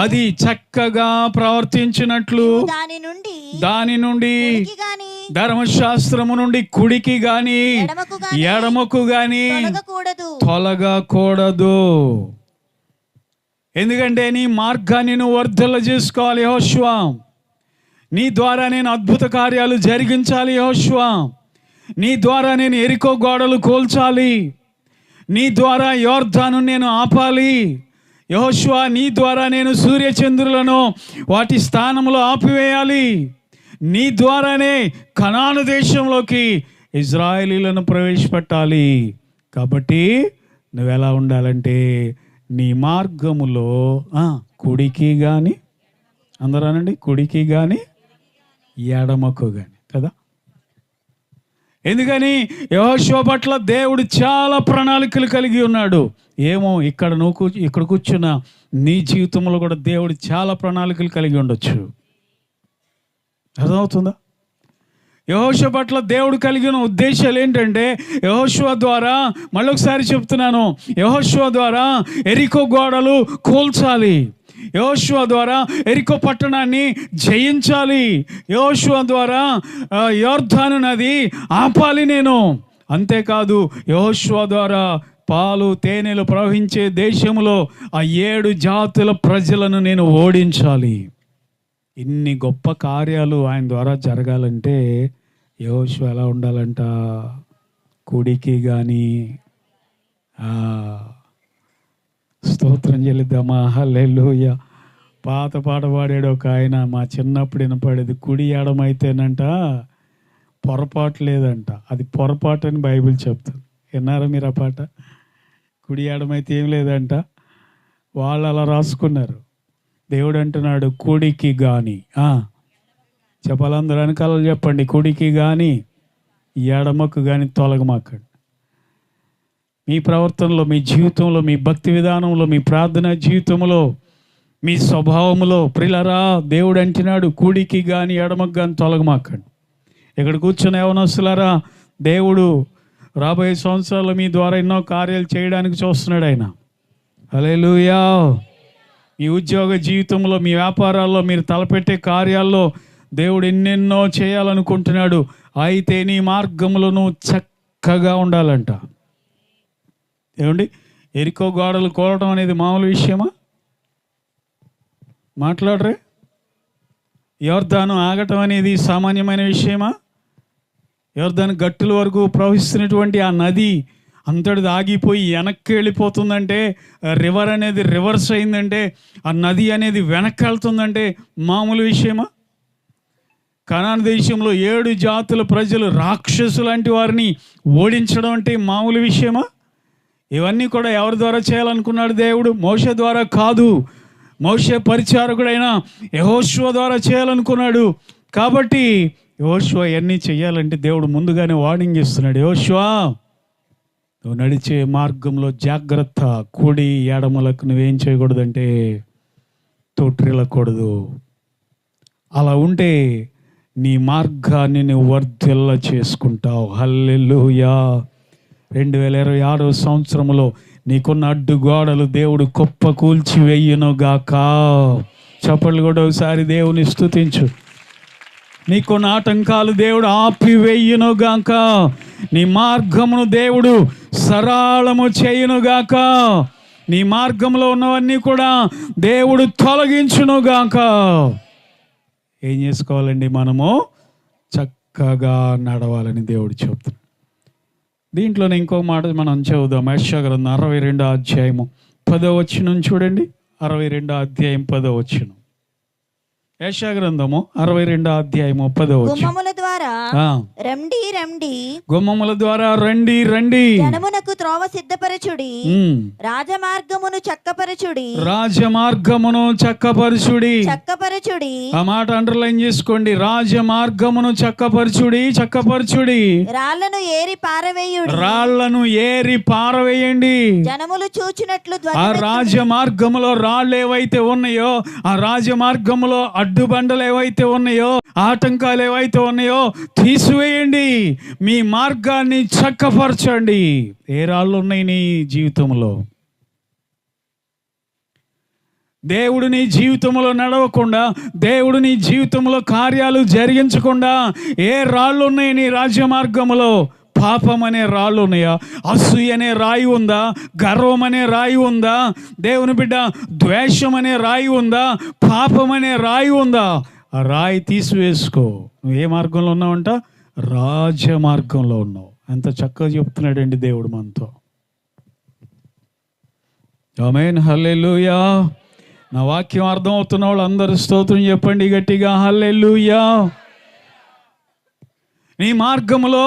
అది చక్కగా ప్రవర్తించినట్లు దాని నుండి ధర్మశాస్త్రము నుండి కుడికి గాని ఎడమకు గాని తొలగకూడదు. ఎందుకంటే నీ మార్గాన్ని నువ్వు వర్ధల చేసుకోవాలి యెహోషువ. నీ ద్వారా నేను అద్భుత కార్యాలు జరిగించాలి యెహోషువ. నీ ద్వారా నేను ఎరికో గోడలు కూల్చాలి. నీ ద్వారా యోర్దాను నేను ఆపాలి యెహోషువ. నీ ద్వారా నేను సూర్యచంద్రులను వాటి స్థానంలో ఆపివేయాలి. నీ ద్వారానే కనాను దేశంలోకి ఇజ్రాయేలీలను ప్రవేశపెట్టాలి. కాబట్టి నువ్వెలా ఉండాలంటే నీ మార్గములో కుడికి కానీ, అందరూ అనండి, కుడికి కానీ ఎడమకు కానీ కదా. ఎందుకని యెహోషువ పట్ల దేవుడు చాలా ప్రణాళికలు కలిగి ఉన్నాడు. ఏమో ఇక్కడ కూర్చున్న నీ జీవితంలో కూడా దేవుడు చాలా ప్రణాళికలు కలిగి ఉండొచ్చు. అర్థమవుతుందా? యెహోషువ పట్ల దేవుడు కలిగిన ఉద్దేశాలు ఏంటంటే, యెహోషువ ద్వారా, మళ్ళొకసారి చెప్తున్నాను, యెహోషువ ద్వారా ఎరికో గోడలు కూల్చాలి. యెహోషువ ద్వారా ఎరికో పట్టణాన్ని జయించాలి. యెహోషువ ద్వారా యోర్దాను నది ఆపాలి నేను. అంతేకాదు యెహోషువ ద్వారా పాలు తేనెలు ప్రవహించే దేశంలో ఆ 7 జాతుల ప్రజలను నేను ఓడించాలి. ఇన్ని గొప్ప కార్యాలు ఆయన ద్వారా జరగాలంటే యెహోషువ ఎలా ఉండాలంట? కుడికి కానీ, స్తోత్రం చెల్లిద్దామా? హల్లెలూయా. పాత పాట పాడాడు ఒక ఆయన, మా చిన్నప్పుడు వినపడేది, కుడి ఎడమైతేనంట పొరపాటు లేదంట. అది పొరపాటు అని బైబిల్ చెప్తుంది. విన్నారా మీరు ఆ పాట? కుడి ఎడమైతే ఏం లేదంట, వాళ్ళు అలా రాసుకున్నారు. దేవుడు అంటున్నాడు కుడికి కానీ, చెప్పాలందరూ వెనకాల చెప్పండి, కుడికి కానీ ఎడమకు కానీ తొలగమాకండి. మీ ప్రవర్తనలో, మీ జీవితంలో, మీ భక్తి విధానంలో, మీ ప్రార్థనా జీవితంలో, మీ స్వభావంలో ప్రియులారా దేవుడు అంటున్నాడు కుడికి కానీ ఎడమకు కానీ తొలగమాకండి. ఇక్కడ కూర్చున్న యవనస్తులారా, దేవుడు రాబోయే సంవత్సరాల్లో మీ ద్వారా ఎన్నో కార్యాలు చేయడానికి చూస్తున్నాడు ఆయన. హల్లెలూయా. మీ ఉద్యోగ జీవితంలో, మీ వ్యాపారాల్లో, మీరు తలపెట్టే కార్యాల్లో దేవుడు ఎన్నెన్నో చేయాలనుకుంటున్నాడు. అయితే నీ మార్గంలో నువ్వు చక్కగా ఉండాలంట. ఏమండి? ఎరికో గోడలు కూలటం అనేది మామూలు విషయమా? మాట్లాడరే. యోర్దాను ఆగటం అనేది సామాన్యమైన విషయమా? యోర్దాను గట్టుల వరకు ప్రవహిస్తున్నటువంటి ఆ నది అంతటిది ఆగిపోయి వెనక్కి వెళ్ళిపోతుందంటే, రివర్ అనేది రివర్స్ అయిందంటే, ఆ నది అనేది వెనక్కి వెళ్తుందంటే మామూలు విషయమా? కనాను దేశంలో 7 జాతుల ప్రజలు రాక్షసు లాంటి వారిని ఓడించడం అంటే మామూలు విషయమా? ఇవన్నీ కూడా ఎవరి ద్వారా చేయాలనుకున్నాడు దేవుడు? మోషే ద్వారా కాదు, మోషే పరిచారకుడైన యెహోషువ ద్వారా చేయాలనుకున్నాడు. కాబట్టి యెహోషువ ఇవన్నీ చేయాలంటే దేవుడు ముందుగానే వార్నింగ్ ఇస్తున్నాడు. యెహోషువ, నువ్వు నడిచే మార్గంలో జాగ్రత్త, కుడి ఎడమలకు నువ్వేం చేయకూడదంటే తొట్టిల్లకూడదు. అలా ఉంటే నీ మార్గాన్ని నువ్వు వర్ధిల్ల చేసుకుంటావు. హల్లెలూయా. 2026 సంవత్సరంలో నీకున్న అడ్డుగోడలు దేవుడు కుప్ప కూల్చి వెయ్యునుగాక. చప్పట్లు కూడా ఒకసారి దేవుని స్తుతించు. నీకున్న ఆటంకాలు దేవుడు ఆపివేయునుగాక. నీ మార్గమును దేవుడు సరళము చేయునుగాక. నీ మార్గంలో ఉన్నవన్నీ కూడా దేవుడు తొలగించునుగాక. ఏం చేసుకోవాలండి? మనము చక్కగా నడవాలని దేవుడు చెప్తున్నాడు. దీంట్లోనే ఇంకో మాట మనం చదువుదాం. యెషయా గ్రంథం 62వ అధ్యాయము 10వ వచనం చూడండి. 62వ అధ్యాయం 10వ వచనం. యెషయా గ్రంథము 62వ అధ్యాయము 10వ వచనం. గుమ్మముల ద్వారా రండి రండి, గుమ్మముల ద్వారా రండి రండి, జనమునకు త్రోవ సిద్ధపరచుడి, రాజమార్గమును చక్కపరచుడి, రాజమార్గమును చక్కపరచుడి. చక్కపరచుడి. ఆ మాట అండర్లైన్ చేసుకోండి. రాజమార్గమును చక్కపరచుడి, చక్కపరచుడి. రాళ్లను ఏరి పారవేయుడి, రాళ్లను ఏరి పారవేయండి. జనములు చూచినట్లు ఆ రాజమార్గములో రాళ్ళు ఏవైతే ఉన్నాయో, ఆ రాజమార్గములో అడ్డుబండలు ఏవైతే ఉన్నాయో, ఆటంకాలు ఏవైతే ఉన్నాయో తీసివేయండి. మీ మార్గాన్ని చక్కపరచండి. ఏ రాళ్ళు ఉన్నాయి నీ జీవితంలో? దేవుడు నీ జీవితంలో నడవకుండా, దేవుడు నీ జీవితంలో కార్యాలు జరిగించకుండా ఏ రాళ్ళు ఉన్నాయి నీ రాజ్య మార్గములో? పాపం అనే రాళ్ళు ఉన్నాయా? అసూయ అనే రాయి ఉందా? గర్వం అనే రాయి ఉందా? దేవుని బిడ్డ ద్వేషం అనే రాయి ఉందా? పాపం అనే రాయి ఉందా? ఆ రాయి తీసివేసుకో. నువ్వు ఏ మార్గంలో ఉన్నావంట? రాజ మార్గంలో ఉన్నావు. అంత చక్కగా చెప్తున్నాడండి దేవుడు మనతో. ఆమేన్, హల్లెలూయా. నా వాక్యం అర్థం అవుతున్న వాళ్ళు అందరూ స్తోత్రం చెప్పండి గట్టిగా, హల్లెలూయా. నీ మార్గంలో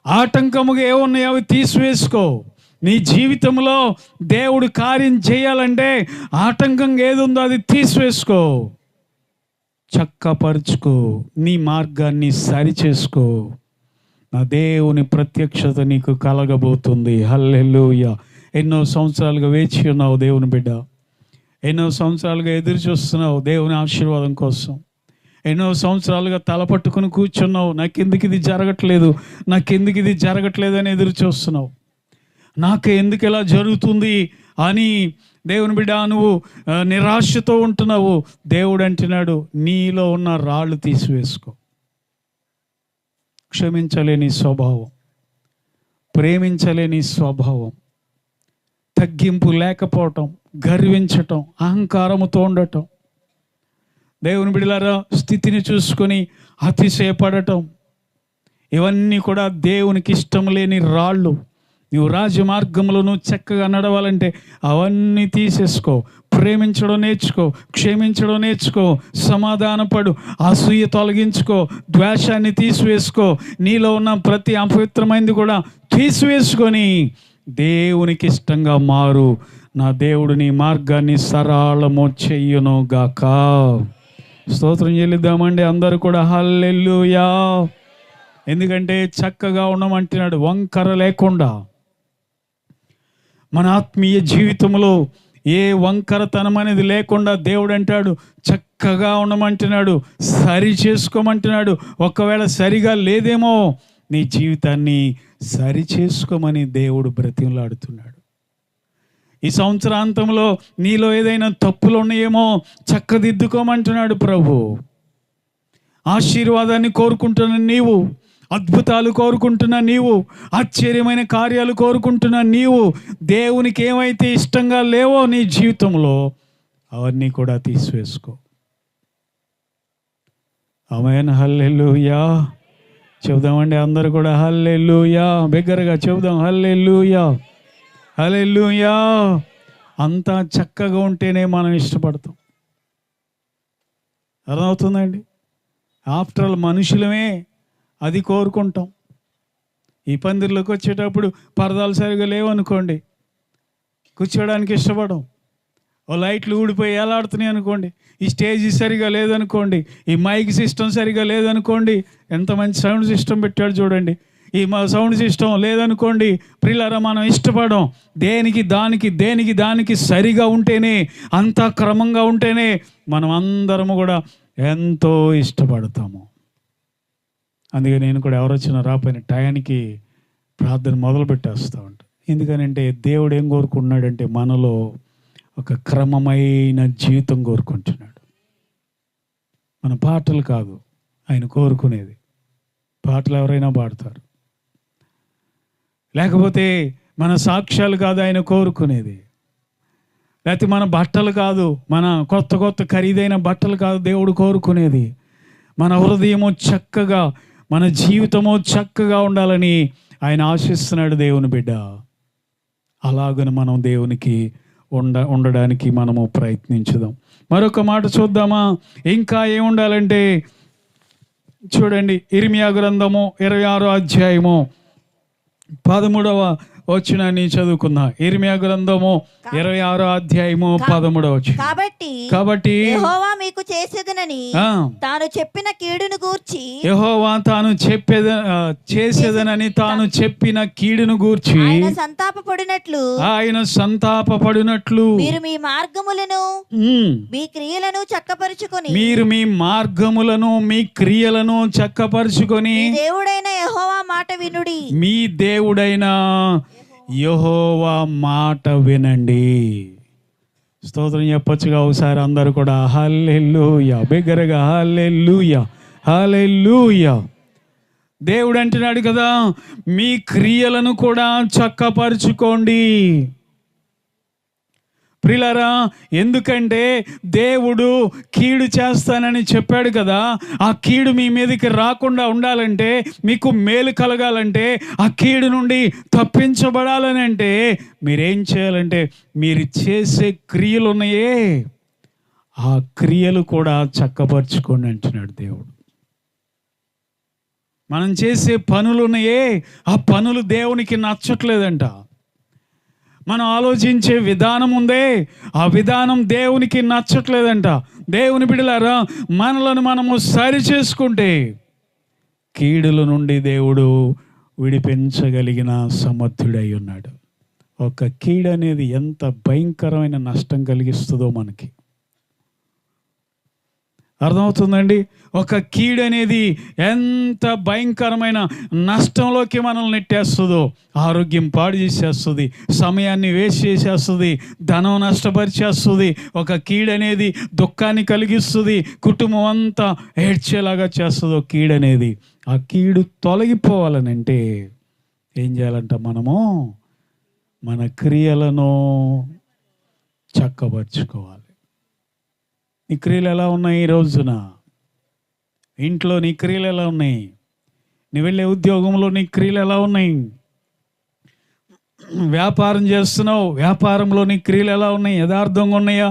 ఆటంకముగా ఏమున్నాయో అవి తీసివేసుకో. నీ జీవితంలో దేవుడు కార్యం చేయాలంటే ఆటంకంగా ఏది ఉందో అది తీసివేసుకో, చక్కపరుచుకో, నీ మార్గాన్ని సరిచేసుకో. నా దేవుని ప్రత్యక్షత నీకు కలగబోతుంది. హల్లెలూయా. ఎన్నో సంవత్సరాలుగా వేచి ఉన్నావు దేవుని బిడ్డ. ఎన్నో సంవత్సరాలుగా ఎదురు చూస్తున్నావు దేవుని ఆశీర్వాదం కోసం. ఎన్నో సంవత్సరాలుగా తలపట్టుకుని కూర్చున్నావు. నాకెందుకు ఇది జరగట్లేదు, నాకెందుకు ఇది జరగట్లేదు అని ఎదురు చూస్తున్నావు. నాకు ఎందుకు ఇలా జరుగుతుంది అని దేవుని బిడ్డ నువ్వు నిరాశతో ఉంటున్నావు. దేవుడు అంటున్నాడు, నీలో ఉన్న రాళ్ళు తీసివేసుకో. క్షమించలేని స్వభావం, ప్రేమించలేని స్వభావం, తగ్గింపు లేకపోవటం, గర్వించటం, అహంకారముతో ఉండటం, దేవుని బిడ్డలారా స్థితిని చూసుకొని అతిశయపడటం, ఇవన్నీ కూడా దేవునికి ఇష్టం లేని రాళ్ళు. నువ్వు రాజమార్గంలో నువ్వు చక్కగా నడవాలంటే అవన్నీ తీసేసుకో. ప్రేమించడం నేర్చుకో, క్షమించడం నేర్చుకో, సమాధానపడు, అసూయ తొలగించుకో, ద్వేషాన్ని తీసివేసుకో. నీలో ఉన్న ప్రతి అపవిత్రమైనది కూడా తీసివేసుకొని దేవునికి ఇష్టంగా మారు. నా దేవుడు నీ మార్గాన్ని సరళము చెయ్యును గాక. స్తోత్రం చెల్లిద్దామండి అందరూ కూడా, హల్లెలూయా. ఎందుకంటే చక్కగా ఉండమంటున్నాడు, వంకర లేకుండా. మన ఆత్మీయ జీవితంలో ఏ వంకరతనం అనేది లేకుండా దేవుడు అంటాడు చక్కగా ఉండమంటున్నాడు, సరి చేసుకోమంటున్నాడు. ఒకవేళ సరిగా లేదేమో నీ జీవితాన్ని సరి చేసుకోమని దేవుడు బ్రతిమలాడుతున్నాడు. ఈ సంవత్సరాంతంలో నీలో ఏదైనా తప్పులు ఉన్నాయేమో చక్కదిద్దుకోమంటున్నాడు ప్రభు. ఆశీర్వాదాన్ని కోరుకుంటున్న నీవు, అద్భుతాలు కోరుకుంటున్న నీవు, ఆశ్చర్యమైన కార్యాలు కోరుకుంటున్న నీవు, దేవునికి ఏమైతే ఇష్టంగా లేవో నీ జీవితంలో అవన్నీ కూడా తీసివేసుకో. ఆమేన్. హల్లెలూయా చెబుదామండి అందరూ కూడా. హల్లెలూయా బిగ్గరగా చెబుదాం. హల్లెలూయా హల్లెలూయా. అంతా చక్కగా ఉంటేనే మనం ఇష్టపడతాం. అర్థమవుతుందండి? ఆఫ్టర్ ఆల్ మనుషులమే అది కోరుకుంటాం. ఈ పందిర్లోకి వచ్చేటప్పుడు పరదాలు సరిగా లేవనుకోండి, కూర్చోడానికి ఇష్టపడం. ఓ లైట్లు ఊడిపోయి ఎలాడుతున్నాయి అనుకోండి, ఈ స్టేజ్ సరిగా లేదనుకోండి, ఈ మైక్ సిస్టమ్ సరిగా లేదనుకోండి, ఎంత మంచి సౌండ్ సిస్టమ్ పెట్టాడు చూడండి, ఈ మా సౌండ్ సిస్టమ్ లేదనుకోండి, ప్రియులారా మనం ఇష్టపడం. దేనికి దానికి సరిగా ఉంటేనే, అంతా క్రమంగా ఉంటేనే మనం అందరము కూడా ఎంతో ఇష్టపడతాము. అందుకే నేను కూడా ఎవరు వచ్చినా రాపోయిన టయానికి ప్రార్థన మొదలు పెట్టేస్తూ ఉంటాను. ఎందుకనంటే దేవుడు ఏం కోరుకుంటున్నాడంటే మనలో ఒక క్రమమైన జీవితం కోరుకుంటున్నాడు. మన పాటలు కాదు ఆయన కోరుకునేది. పాటలు ఎవరైనా పాడతారు, లేకపోతే మన సాక్ష్యాలు కాదు ఆయన కోరుకునేది, లేకపోతే మన బట్టలు కాదు, మన కొత్త ఖరీదైన బట్టలు కాదు దేవుడు కోరుకునేది. మన హృదయము చక్కగా, మన జీవితము చక్కగా ఉండాలని ఆయన ఆశిస్తున్నాడు దేవుని బిడ్డ. అలాగని మనం దేవునికి ఉండడానికి మనము ప్రయత్నించుదాం. మరొక మాట చూద్దామా? ఇంకా ఏముండాలంటే చూడండి, ఇర్మియా గ్రంథము 26వ అధ్యాయము 13వ వచనాన్ని చదువుకుందాం. ఇర్మియా గ్రంథము 26వ అధ్యాయము 13వ వచనం. కాబట్టి యెహోవా మీకు చేసేదనని తాను చెప్పిన కీడును గూర్చి, యెహోవా తాను చేసేదనని తాను చెప్పిన కీడును గూర్చి ఆయన సంతాపపడినట్లు మీరు మీ మార్గములను మీ క్రియలను చక్కపరుచుకొని దేవుడైన యెహోవా మాట వినుడి. మీ దేవుడైన యెహోవా మాట వినండి. స్తోత్రం చెప్పొచ్చుగా ఒకసారి అందరూ కూడా. హల్లెలూయా బిగ్గరగా హల్లెలూయా హల్లెలూయా. దేవుడు అంటున్నాడు కదా, మీ క్రియలను కూడా చక్కపరుచుకోండి. ప్రియులారా, ఎందుకంటే దేవుడు కీడు చేస్తానని చెప్పాడు కదా. ఆ కీడు మీ మీదకి రాకుండా ఉండాలంటే, మీకు మేలు కలగాలంటే, ఆ కీడు నుండి తప్పించబడాలని అంటే మీరేం చేయాలంటే, మీరు చేసే క్రియలు ఉన్నాయే ఆ క్రియలు కూడా చక్కపరుచుకోండి అంటున్నాడు దేవుడు. మనం చేసే పనులు ఉన్నాయే ఆ పనులు దేవునికి నచ్చట్లేదంట. మనం ఆలోచించే విధానం ఉందే ఆ విధానం దేవునికి నచ్చట్లేదంట. దేవుని బిడ్డలారా, మనలను మనము సరి చేసుకుంటే కీడుల నుండి దేవుడు విడిపించగలిగిన సమర్థుడై ఉన్నాడు. ఒక కీడు అనేది ఎంత భయంకరమైన నష్టం కలిగిస్తుందో మనకి అర్థమవుతుందండి. ఒక కీడు అనేది ఎంత భయంకరమైన నష్టంలోకి మనల్ని నెట్టేస్తుందో. ఆరోగ్యం పాడు చేసేస్తుంది, సమయాన్ని వేస్ట్ చేసేస్తుంది, ధనం నష్టపరిచేస్తుంది. ఒక కీడు అనేది దుఃఖాన్ని కలిగిస్తుంది, కుటుంబం అంతా ఏడ్చేలాగా చేస్తుంది ఒక కీడు అనేది. ఆ కీడు తొలగిపోవాలనంటే ఏం చేయాలంట? మనము మన క్రియలను చక్కబరుచుకోవాలి. నీ క్రియలు ఎలా ఉన్నాయి ఈ రోజున? ఇంట్లో నీ క్రియలు ఎలా ఉన్నాయి? నీ వెళ్ళే ఉద్యోగంలో నీ క్రియలు ఎలా ఉన్నాయి? వ్యాపారం చేస్తున్నావు, వ్యాపారంలో నీ క్రియలు ఎలా ఉన్నాయి? యథార్థంగా ఉన్నాయా?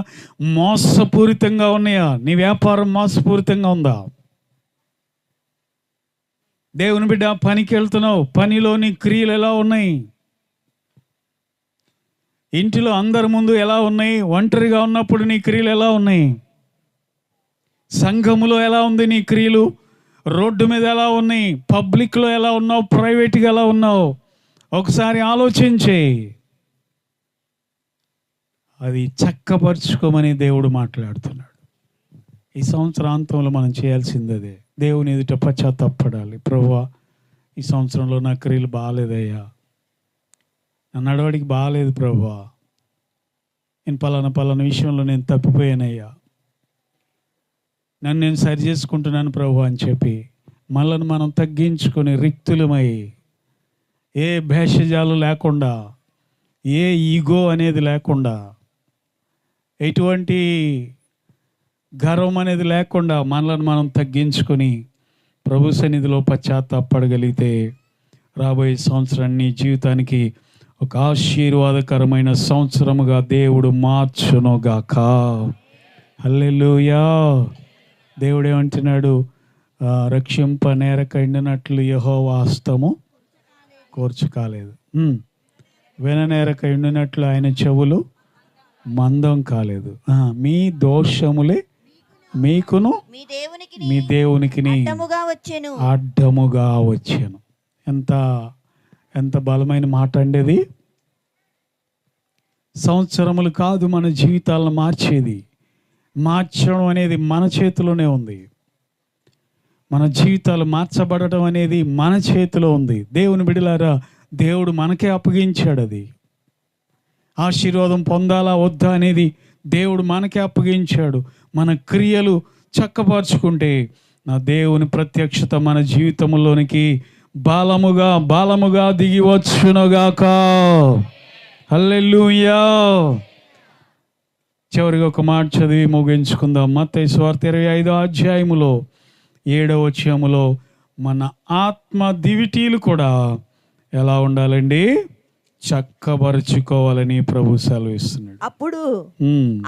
మోసపూరితంగా ఉన్నాయా? నీ వ్యాపారం మోసపూరితంగా ఉందా? దేవుని బిడ్డ, పనికి వెళ్తున్నావు, పనిలో నీ క్రియలు ఎలా ఉన్నాయి? ఇంటిలో అందరి ముందు ఎలా ఉన్నాయి? ఒంటరిగా ఉన్నప్పుడు నీ క్రియలు ఎలా ఉన్నాయి? సంఘములో ఎలా ఉంది నీ క్రియలు? రోడ్డు మీద ఎలా ఉన్నాయి? పబ్లిక్లో ఎలా ఉన్నావు? ప్రైవేట్గా ఎలా ఉన్నావు? ఒకసారి ఆలోచించే. అది చక్కపరుచుకోమని దేవుడు మాట్లాడుతున్నాడు. ఈ సంవత్సరాంతంలో మనం చేయాల్సింది అదే. దేవుని ఎదుట పశ్చాత్తాపడాలి. ప్రభువా, ఈ సంవత్సరంలో నా క్రియలు బాగాలేదయ్యా, నా నడవడికి బాగాలేదు ప్రభువా, నేను పలానా విషయంలో నేను తప్పిపోయానయ్యా, నన్ను నేను సరి చేసుకుంటున్నాను ప్రభు అని చెప్పి మనల్ని మనం తగ్గించుకొని రిక్తులమై, ఏ భేషజాలు లేకుండా, ఏ ఈగో అనేది లేకుండా, ఎటువంటి గర్వం అనేది లేకుండా మనల్ని మనం తగ్గించుకొని ప్రభు సన్నిధిలో పశ్చాత్తాపడగలిగితే రాబోయే సంవత్సరం నీ జీవితానికి ఒక ఆశీర్వాదకరమైన సంవత్సరముగా దేవుడు మార్చునుగాక. హల్లెలూయా. దేవుడు ఏమంటున్నాడు? రక్షింప నేరక ఎండినట్లు యెహోవా హస్తము కోర్చుకాలేదు, విననేరక ఎండినట్లు ఆయన చెవులు మందం కాలేదు. మీ దోషములే మీకును మీ దేవునికి అడ్డముగా వచ్చాను. ఎంత బలమైన మాట అండి అది. సంవత్సరములు కాదు మన జీవితాలను మార్చేది. మార్చడం అనేది మన చేతిలోనే ఉంది. మన జీవితాలు మార్చబడటం అనేది మన చేతిలో ఉంది. దేవుని బిడ్డలారా, దేవుడు మనకే అప్పగించాడు. అది ఆశీర్వాదం పొందాలా వద్దా అనేది దేవుడు మనకే అప్పగించాడు. మన క్రియలు చక్కపరుచుకుంటే నా దేవుని ప్రత్యక్షత మన జీవితంలోనికి బాలముగా దిగి వచ్చునుగాక. హల్లెలూయా. చివరిగా ఒక మాట చదివి ముగించుకుందాం. మత్తయి సువార్త 25వ అధ్యాయములో 7వ వచనములో మన ఆత్మ దివిటీలు కూడా ఎలా ఉండాలండి? చక్కబరుచుకోవాలని ప్రభు సెలవిస్తున్నాడు. అప్పుడు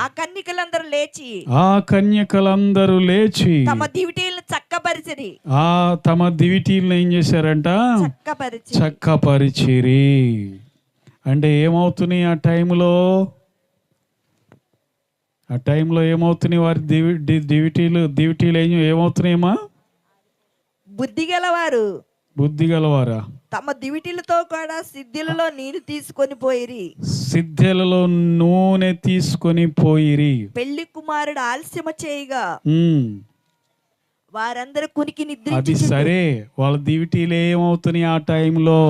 ఆ కన్యకలందరూ లేచి తమ దివిటీలను చక్కపరిచిరి. తమ దివిటీలను ఏం చేశారంట? చక్కపరిచిరి. అంటే ఏమవుతున్నాయి ఆ టైంలో ఏమవుతున్నాయి? వారి దివిటీలు ఏమవుతున్నాయమ్మా? బుద్ధిగలవారా? తమ దివిటీలతో కూడా సిద్ధెలలో నీరు తీసుకొని పోయిరి. సిద్ధెలలో నూనె తీసుకొని పోయిరి. పెళ్లి కుమారుడు ఆలస్యమ చేయగా వారందరూ కునికి నిద్ర. అది సరే, వాళ్ళ దివిటీలు ఏమవుతున్నాయి ఆ టైంలో?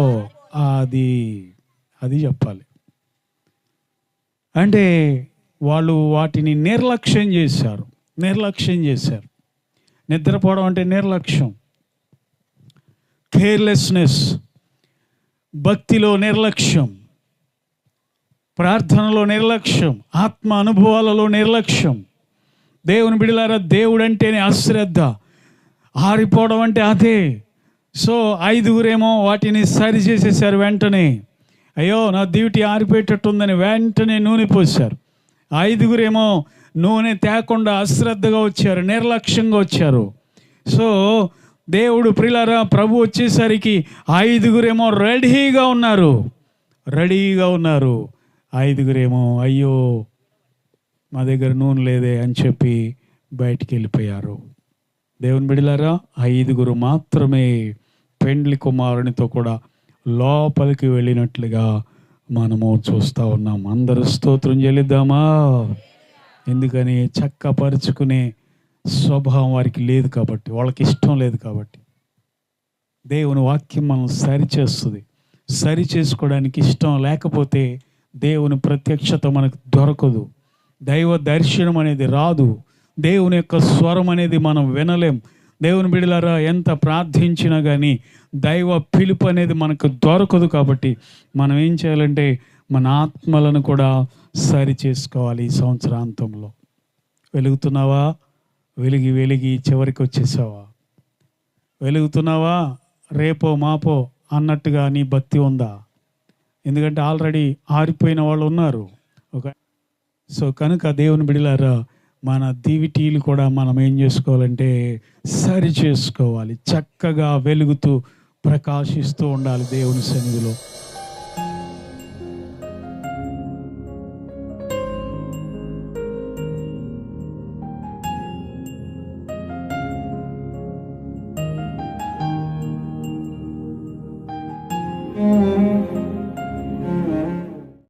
అది చెప్పాలి. అంటే వాళ్ళు వాటిని నిర్లక్ష్యం చేశారు. నిద్రపోవడం అంటే నిర్లక్ష్యం, కేర్లెస్నెస్. భక్తిలో నిర్లక్ష్యం, ప్రార్థనలో నిర్లక్ష్యం, ఆత్మ అనుభవాలలో నిర్లక్ష్యం. దేవుని బిడ్డలారా, దేవుడు అంటేనే అశ్రద్ధ, ఆరిపోవడం అంటే అదే. సో 5గురేమో వాటిని సరి చేసేసారు. వెంటనే అయ్యో నా డ్యూటీ ఆరిపోయేటట్టుందని వెంటనే నూనె పోసారు. 5గురేమో నూనె తేకుండా అశ్రద్ధగా వచ్చారు, నిర్లక్ష్యంగా వచ్చారు. సో దేవుడు ప్రియులారా, ప్రభు వచ్చేసరికి 5గురేమో రెడీగా ఉన్నారు. 5గురేమో అయ్యో మా దగ్గర నూనె లేదే అని చెప్పి బయటికి వెళ్ళిపోయారు. దేవుని బిడ్డలారా, 5గురు మాత్రమే పెండ్లి కుమారునితో కూడా లోపలికి వెళ్ళినట్లుగా మనము చూస్తూ ఉన్నాం. అందరూ స్తోత్రం చెల్లిద్దామా? ఎందుకని? చక్కపరుచుకునే స్వభావం వారికి లేదు కాబట్టి, వాళ్ళకి ఇష్టం లేదు కాబట్టి. దేవుని వాక్యం మనం సరిచేస్తుంది. సరి చేసుకోవడానికి ఇష్టం లేకపోతే దేవుని ప్రత్యక్షత మనకు దొరకదు. దైవ దర్శనం అనేది రాదు. దేవుని యొక్క స్వరం అనేది మనం వినలేం. దేవుని బిడ్డలారా, ఎంత ప్రార్థించినా కానీ దైవ పిలుపు అనేది మనకు దొరకదు. కాబట్టి మనం ఏం చేయాలంటే మన ఆత్మలను కూడా సరి చేసుకోవాలి. ఈ సంవత్సరాంతంలో వెలుగుతున్నావా? వెలిగి చివరికి వచ్చేసావా? వెలుగుతున్నావా? రేపో మాపో అన్నట్టుగా నీ భక్తి ఉందా? ఎందుకంటే ఆల్రెడీ ఆరిపోయిన వాళ్ళు ఉన్నారు. సో కనుక దేవుని బిడ్డలారా, మన దివిటీలు కూడా మనం ఏం చేసుకోవాలంటే సరి చేసుకోవాలి. చక్కగా వెలుగుతూ ప్రకాశిస్తూ ఉండాలి దేవుని సన్నిధిలో.